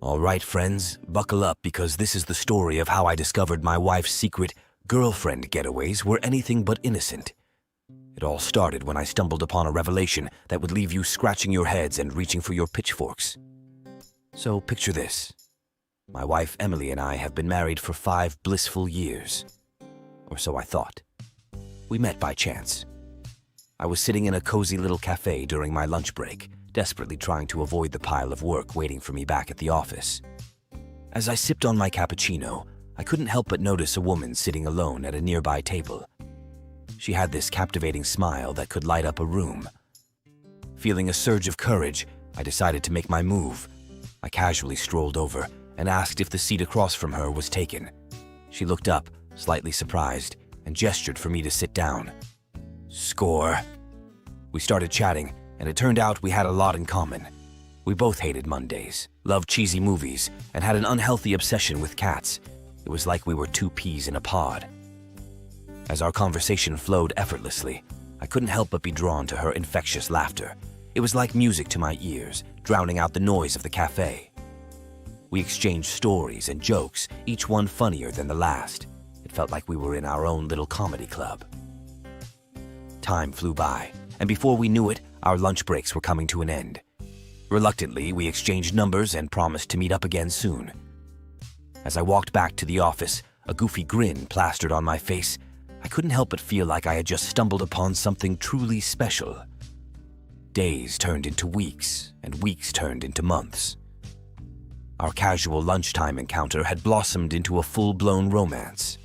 All right, friends, buckle up because this is the story of how I discovered my wife's secret girlfriend getaways were anything but innocent. It all started when I stumbled upon a revelation that would leave you scratching your heads and reaching for your pitchforks. So picture this. My wife Emily and I have been married for 5 blissful years. Or so I thought. We met by chance. I was sitting in a cozy little cafe during my lunch break, desperately trying to avoid the pile of work waiting for me back at the office. As I sipped on my cappuccino, I couldn't help but notice a woman sitting alone at a nearby table. She had this captivating smile that could light up a room. Feeling a surge of courage, I decided to make my move. I casually strolled over and asked if the seat across from her was taken. She looked up, slightly surprised, and gestured for me to sit down. Score. We started chatting, and it turned out we had a lot in common. We both hated Mondays, loved cheesy movies, and had an unhealthy obsession with cats. It was like we were 2 peas in a pod. As our conversation flowed effortlessly, I couldn't help but be drawn to her infectious laughter. It was like music to my ears, drowning out the noise of the cafe. We exchanged stories and jokes, each one funnier than the last. It felt like we were in our own little comedy club. Time flew by, and before we knew it, our lunch breaks were coming to an end. Reluctantly, we exchanged numbers and promised to meet up again soon. As I walked back to the office, a goofy grin plastered on my face. I couldn't help but feel like I had just stumbled upon something truly special. Days turned into weeks, and weeks turned into months. Our casual lunchtime encounter had blossomed into a full-blown romance.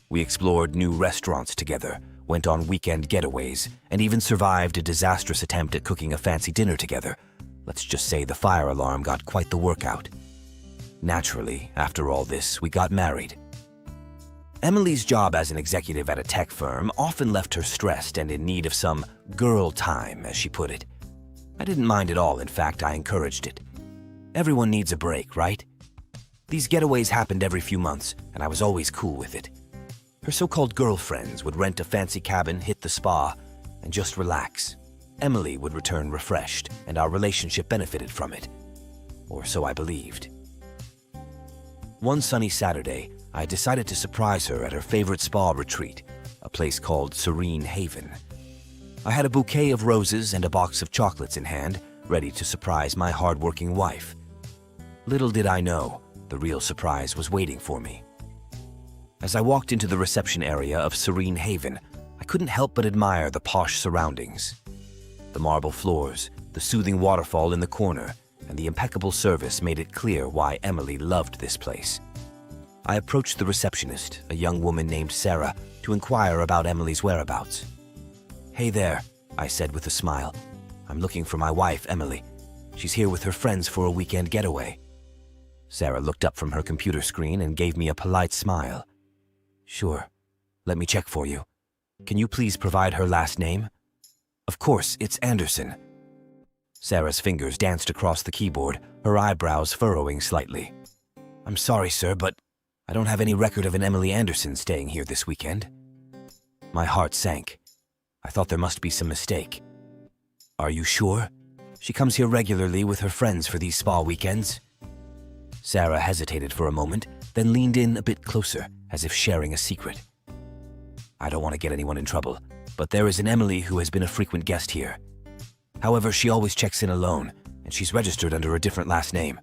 We explored new restaurants together, went on weekend getaways, and even survived a disastrous attempt at cooking a fancy dinner together. Let's just say the fire alarm got quite the workout. Naturally, after all this, we got married. Emily's job as an executive at a tech firm often left her stressed and in need of some girl time, as she put it. I didn't mind at all. In fact, I encouraged it. Everyone needs a break, right? These getaways happened every few months, and I was always cool with it. Her so-called girlfriends would rent a fancy cabin, hit the spa, and just relax. Emily would return refreshed, and our relationship benefited from it. Or so I believed. One sunny Saturday, I decided to surprise her at her favorite spa retreat, a place called Serene Haven. I had a bouquet of roses and a box of chocolates in hand, ready to surprise my hardworking wife. Little did I know, the real surprise was waiting for me. As I walked into the reception area of Serene Haven, I couldn't help but admire the posh surroundings. The marble floors, the soothing waterfall in the corner, and the impeccable service made it clear why Emily loved this place. I approached the receptionist, a young woman named Sarah, to inquire about Emily's whereabouts. "Hey there," I said with a smile. "I'm looking for my wife, Emily. She's here with her friends for a weekend getaway." Sarah looked up from her computer screen and gave me a polite smile. "Sure. Let me check for you. Can you please provide her last name?" "Of course, it's Anderson." Sarah's fingers danced across the keyboard, her eyebrows furrowing slightly. "I'm sorry, sir, but I don't have any record of an Emily Anderson staying here this weekend." My heart sank. I thought there must be some mistake. "Are you sure? She comes here regularly with her friends for these spa weekends." Sarah hesitated for a moment, then leaned in a bit closer, as if sharing a secret. "I don't want to get anyone in trouble, but there is an Emily who has been a frequent guest here. However, she always checks in alone, and she's registered under a different last name."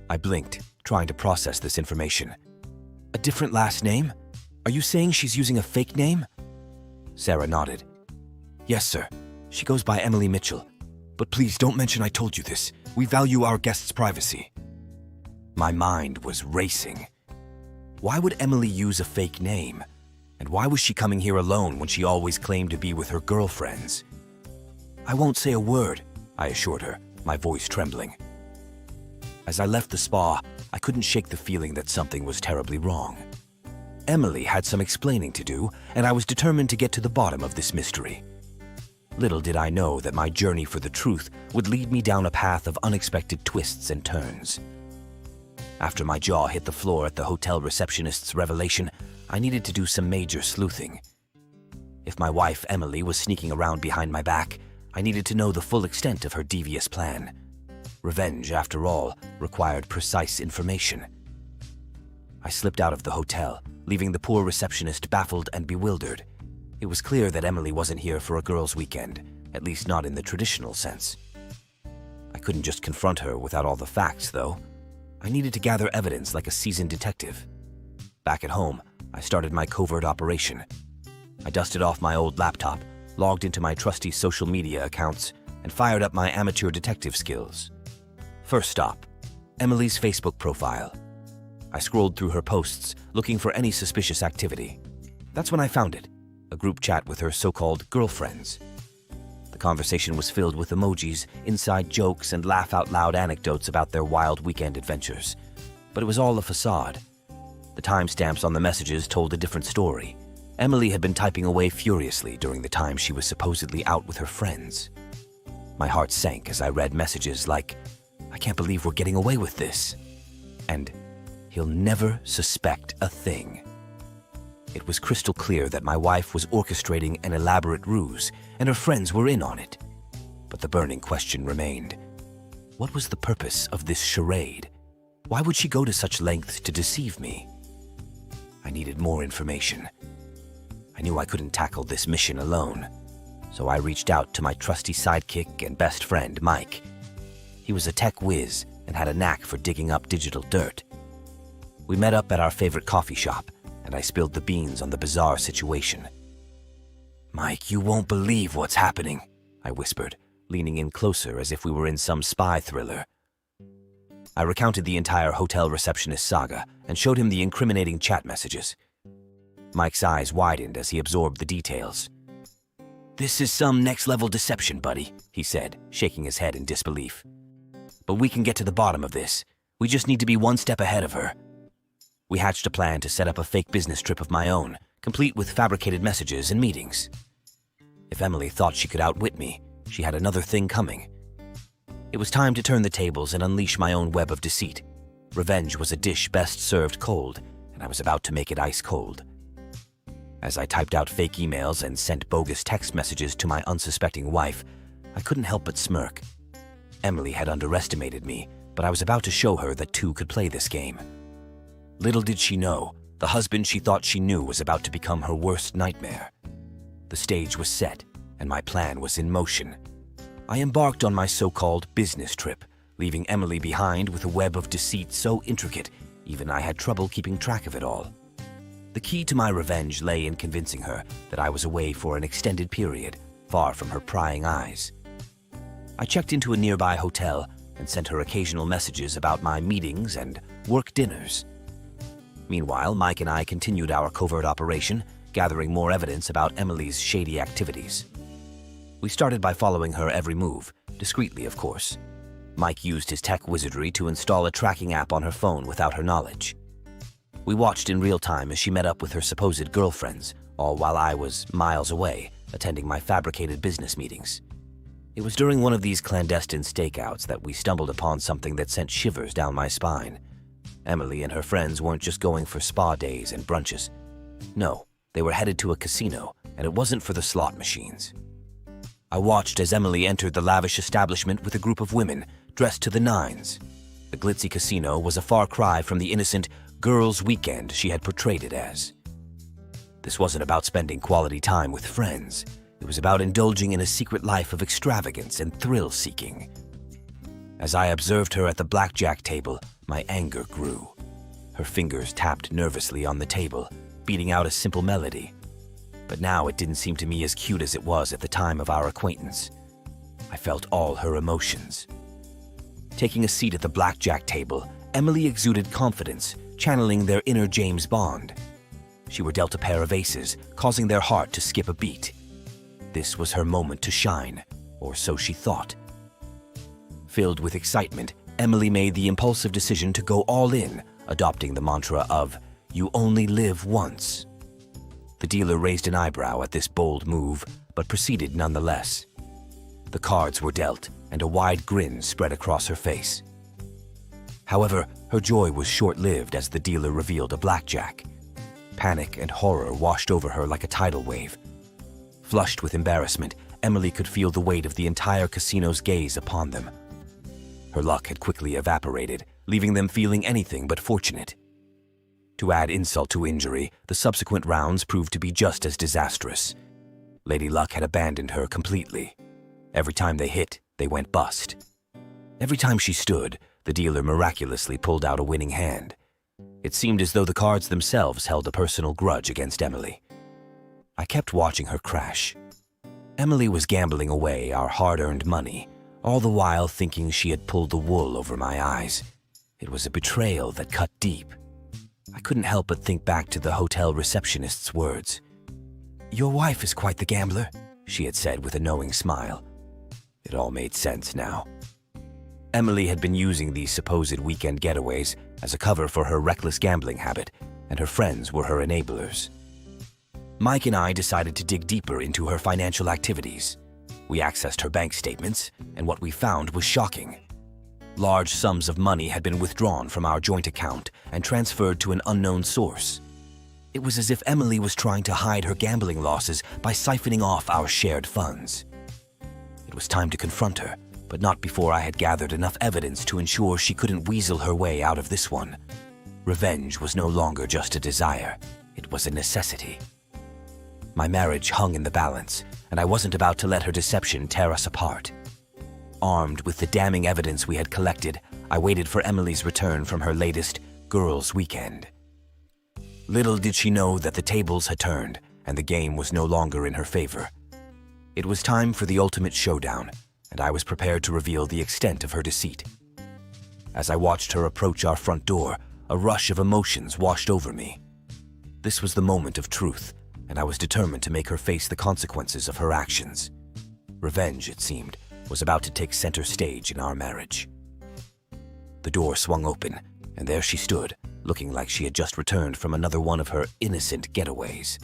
I blinked, trying to process this information. "A different last name? Are you saying she's using a fake name?" Sarah nodded. "Yes, sir. She goes by Emily Mitchell. But please don't mention I told you this. We value our guests' privacy." My mind was racing. Why would Emily use a fake name? And why was she coming here alone when she always claimed to be with her girlfriends? "I won't say a word," I assured her, my voice trembling. As I left the spa, I couldn't shake the feeling that something was terribly wrong. Emily had some explaining to do, and I was determined to get to the bottom of this mystery. Little did I know that my journey for the truth would lead me down a path of unexpected twists and turns. After my jaw hit the floor at the hotel receptionist's revelation, I needed to do some major sleuthing. If my wife Emily was sneaking around behind my back, I needed to know the full extent of her devious plan. Revenge, after all, required precise information. I slipped out of the hotel, leaving the poor receptionist baffled and bewildered. It was clear that Emily wasn't here for a girls' weekend, at least not in the traditional sense. I couldn't just confront her without all the facts, though. I needed to gather evidence like a seasoned detective. Back at home, I started my covert operation. I dusted off my old laptop, logged into my trusty social media accounts, and fired up my amateur detective skills. First stop, Emily's Facebook profile. I scrolled through her posts, looking for any suspicious activity. That's when I found it, a group chat with her so-called girlfriends. The conversation was filled with emojis, inside jokes, and laugh-out-loud anecdotes about their wild weekend adventures. But it was all a facade. The timestamps on the messages told a different story. Emily had been typing away furiously during the time she was supposedly out with her friends. My heart sank as I read messages like, "I can't believe we're getting away with this," and "He'll never suspect a thing." It was crystal clear that my wife was orchestrating an elaborate ruse, and her friends were in on it. But the burning question remained. What was the purpose of this charade? Why would she go to such lengths to deceive me? I needed more information. I knew I couldn't tackle this mission alone, so I reached out to my trusty sidekick and best friend, Mike. He was a tech whiz and had a knack for digging up digital dirt. We met up at our favorite coffee shop, and I spilled the beans on the bizarre situation. "Mike, you won't believe what's happening," I whispered, leaning in closer as if we were in some spy thriller. I recounted the entire hotel receptionist saga and showed him the incriminating chat messages. Mike's eyes widened as he absorbed the details. "This is some next-level deception, buddy," he said, shaking his head in disbelief. "But we can get to the bottom of this. We just need to be one step ahead of her." We hatched a plan to set up a fake business trip of my own, complete with fabricated messages and meetings. If Emily thought she could outwit me, she had another thing coming. It was time to turn the tables and unleash my own web of deceit. Revenge was a dish best served cold, and I was about to make it ice cold. As I typed out fake emails and sent bogus text messages to my unsuspecting wife, I couldn't help but smirk. Emily had underestimated me, but I was about to show her that two could play this game. Little did she know, the husband she thought she knew was about to become her worst nightmare. The stage was set, and my plan was in motion. I embarked on my so-called business trip, leaving Emily behind with a web of deceit so intricate, even I had trouble keeping track of it all. The key to my revenge lay in convincing her that I was away for an extended period, far from her prying eyes. I checked into a nearby hotel and sent her occasional messages about my meetings and work dinners. Meanwhile, Mike and I continued our covert operation, gathering more evidence about Emily's shady activities. We started by following her every move, discreetly of course. Mike used his tech wizardry to install a tracking app on her phone without her knowledge. We watched in real time as she met up with her supposed girlfriends, all while I was miles away, attending my fabricated business meetings. It was during one of these clandestine stakeouts that we stumbled upon something that sent shivers down my spine. Emily and her friends weren't just going for spa days and brunches. No, they were headed to a casino, and it wasn't for the slot machines. I watched as Emily entered the lavish establishment with a group of women, dressed to the nines. The glitzy casino was a far cry from the innocent girls' weekend she had portrayed it as. This wasn't about spending quality time with friends. It was about indulging in a secret life of extravagance and thrill-seeking. As I observed her at the blackjack table, my anger grew. Her fingers tapped nervously on the table, beating out a simple melody. But now it didn't seem to me as cute as it was at the time of our acquaintance. I felt all her emotions. Taking a seat at the blackjack table, Emily exuded confidence, channeling their inner James Bond. She were dealt a pair of aces, causing their heart to skip a beat. This was her moment to shine, or so she thought. Filled with excitement, Emily made the impulsive decision to go all in, adopting the mantra of, "You only live once." The dealer raised an eyebrow at this bold move, but proceeded nonetheless. The cards were dealt, and a wide grin spread across her face. However, her joy was short-lived as the dealer revealed a blackjack. Panic and horror washed over her like a tidal wave. Flushed with embarrassment, Emily could feel the weight of the entire casino's gaze upon them. Her luck had quickly evaporated, leaving them feeling anything but fortunate. To add insult to injury, the subsequent rounds proved to be just as disastrous. Lady Luck had abandoned her completely. Every time they hit, they went bust. Every time she stood, the dealer miraculously pulled out a winning hand. It seemed as though the cards themselves held a personal grudge against Emily. I kept watching her crash. Emily was gambling away our hard-earned money, all the while thinking she had pulled the wool over my eyes. It was a betrayal that cut deep. I couldn't help but think back to the hotel receptionist's words. "Your wife is quite the gambler," she had said with a knowing smile. It all made sense now. Emily had been using these supposed weekend getaways as a cover for her reckless gambling habit, and her friends were her enablers. Mike and I decided to dig deeper into her financial activities. We accessed her bank statements, and what we found was shocking. Large sums of money had been withdrawn from our joint account and transferred to an unknown source. It was as if Emily was trying to hide her gambling losses by siphoning off our shared funds. It was time to confront her, but not before I had gathered enough evidence to ensure she couldn't weasel her way out of this one. Revenge was no longer just a desire, it was a necessity. My marriage hung in the balance, and I wasn't about to let her deception tear us apart. Armed with the damning evidence we had collected, I waited for Emily's return from her latest girls' weekend. Little did she know that the tables had turned, and the game was no longer in her favor. It was time for the ultimate showdown, and I was prepared to reveal the extent of her deceit. As I watched her approach our front door, a rush of emotions washed over me. This was the moment of truth, and I was determined to make her face the consequences of her actions. Revenge, it seemed, was about to take center stage in our marriage. The door swung open, and there she stood, looking like she had just returned from another one of her innocent getaways.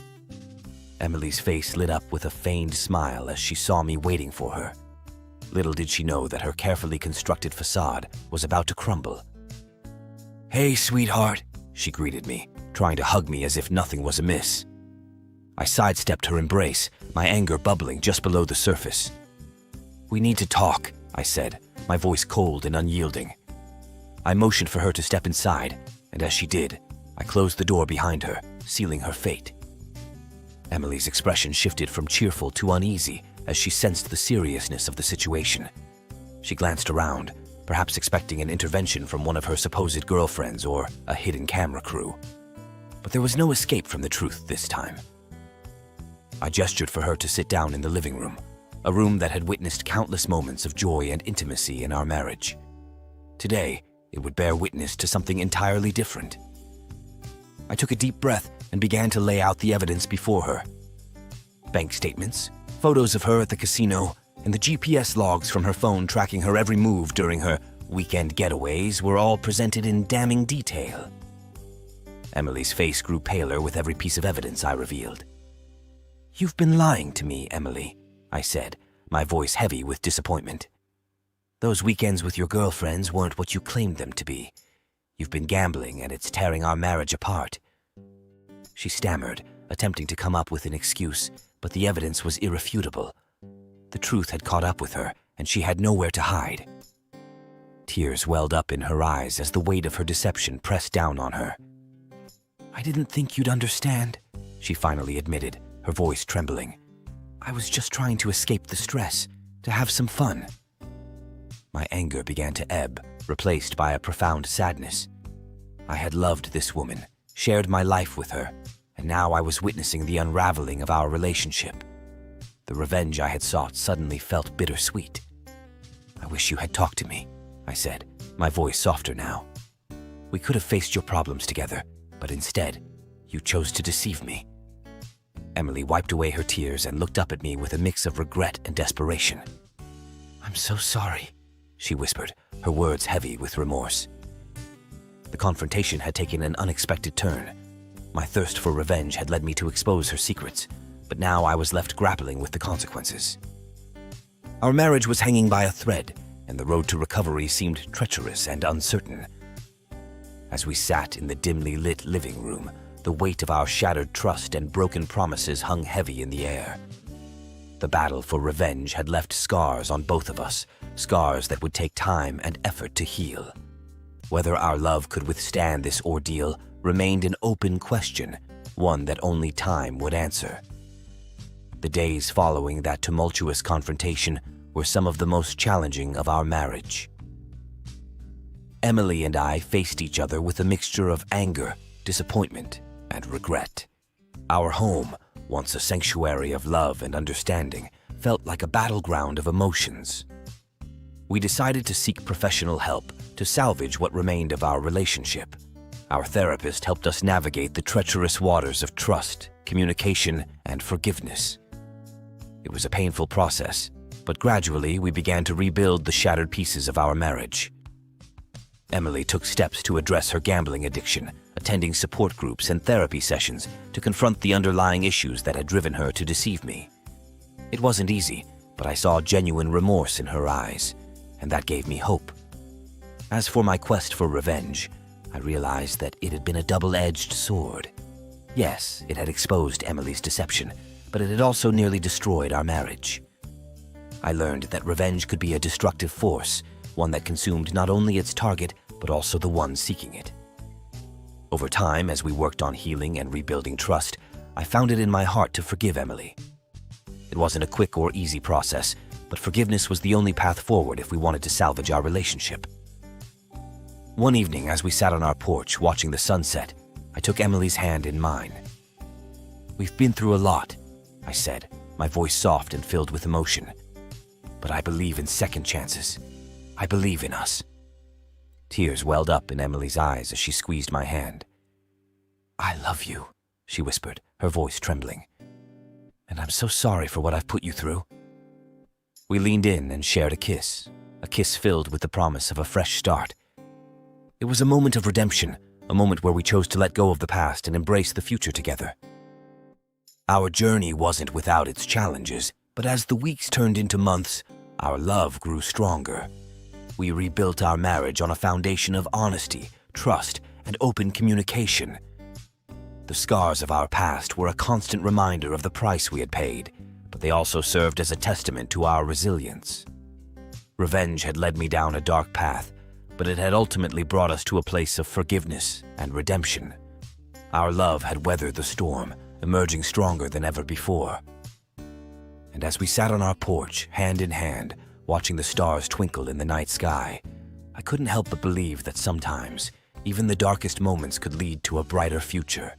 Emily's face lit up with a feigned smile as she saw me waiting for her. Little did she know that her carefully constructed facade was about to crumble. "Hey, sweetheart," she greeted me, trying to hug me as if nothing was amiss. I sidestepped her embrace, my anger bubbling just below the surface. "We need to talk," I said, my voice cold and unyielding. I motioned for her to step inside, and as she did, I closed the door behind her, sealing her fate. Emily's expression shifted from cheerful to uneasy as she sensed the seriousness of the situation. She glanced around, perhaps expecting an intervention from one of her supposed girlfriends or a hidden camera crew. But there was no escape from the truth this time. I gestured for her to sit down in the living room, a room that had witnessed countless moments of joy and intimacy in our marriage. Today, it would bear witness to something entirely different. I took a deep breath and began to lay out the evidence before her. Bank statements, photos of her at the casino, and the GPS logs from her phone tracking her every move during her weekend getaways were all presented in damning detail. Emily's face grew paler with every piece of evidence I revealed. "You've been lying to me, Emily," I said, my voice heavy with disappointment. "Those weekends with your girlfriends weren't what you claimed them to be. You've been gambling, and it's tearing our marriage apart." She stammered, attempting to come up with an excuse, but the evidence was irrefutable. The truth had caught up with her, and she had nowhere to hide. Tears welled up in her eyes as the weight of her deception pressed down on her. "I didn't think you'd understand," she finally admitted, her voice trembling. "I was just trying to escape the stress, to have some fun." My anger began to ebb, replaced by a profound sadness. I had loved this woman, shared my life with her, and now I was witnessing the unraveling of our relationship. The revenge I had sought suddenly felt bittersweet. "I wish you had talked to me," I said, my voice softer now. "We could have faced your problems together, but instead, you chose to deceive me." Emily wiped away her tears and looked up at me with a mix of regret and desperation. "I'm so sorry," she whispered, her words heavy with remorse. The confrontation had taken an unexpected turn. My thirst for revenge had led me to expose her secrets, but now I was left grappling with the consequences. Our marriage was hanging by a thread, and the road to recovery seemed treacherous and uncertain. As we sat in the dimly lit living room, the weight of our shattered trust and broken promises hung heavy in the air. The battle for revenge had left scars on both of us, scars that would take time and effort to heal. Whether our love could withstand this ordeal remained an open question, one that only time would answer. The days following that tumultuous confrontation were some of the most challenging of our marriage. Emily and I faced each other with a mixture of anger, disappointment, and regret. Our home, once a sanctuary of love and understanding, felt like a battleground of emotions. We decided to seek professional help to salvage what remained of our relationship. Our therapist helped us navigate the treacherous waters of trust, communication, and forgiveness. It was a painful process, but gradually we began to rebuild the shattered pieces of our marriage. Emily took steps to address her gambling addiction, attending support groups and therapy sessions to confront the underlying issues that had driven her to deceive me. It wasn't easy, but I saw genuine remorse in her eyes, and that gave me hope. As for my quest for revenge, I realized that it had been a double-edged sword. Yes, it had exposed Emily's deception, but it had also nearly destroyed our marriage. I learned that revenge could be a destructive force, one that consumed not only its target, but also the one seeking it. Over time, as we worked on healing and rebuilding trust, I found it in my heart to forgive Emily. It wasn't a quick or easy process, but forgiveness was the only path forward if we wanted to salvage our relationship. One evening, as we sat on our porch watching the sunset, I took Emily's hand in mine. "We've been through a lot," I said, my voice soft and filled with emotion. "But I believe in second chances. I believe in us." Tears welled up in Emily's eyes as she squeezed my hand. "I love you," she whispered, her voice trembling. "And I'm so sorry for what I've put you through." We leaned in and shared a kiss filled with the promise of a fresh start. It was a moment of redemption, a moment where we chose to let go of the past and embrace the future together. Our journey wasn't without its challenges, but as the weeks turned into months, our love grew stronger. We rebuilt our marriage on a foundation of honesty, trust, and open communication. The scars of our past were a constant reminder of the price we had paid, but they also served as a testament to our resilience. Revenge had led me down a dark path, but it had ultimately brought us to a place of forgiveness and redemption. Our love had weathered the storm, emerging stronger than ever before. And as we sat on our porch, hand in hand, watching the stars twinkle in the night sky, I couldn't help but believe that sometimes, even the darkest moments could lead to a brighter future.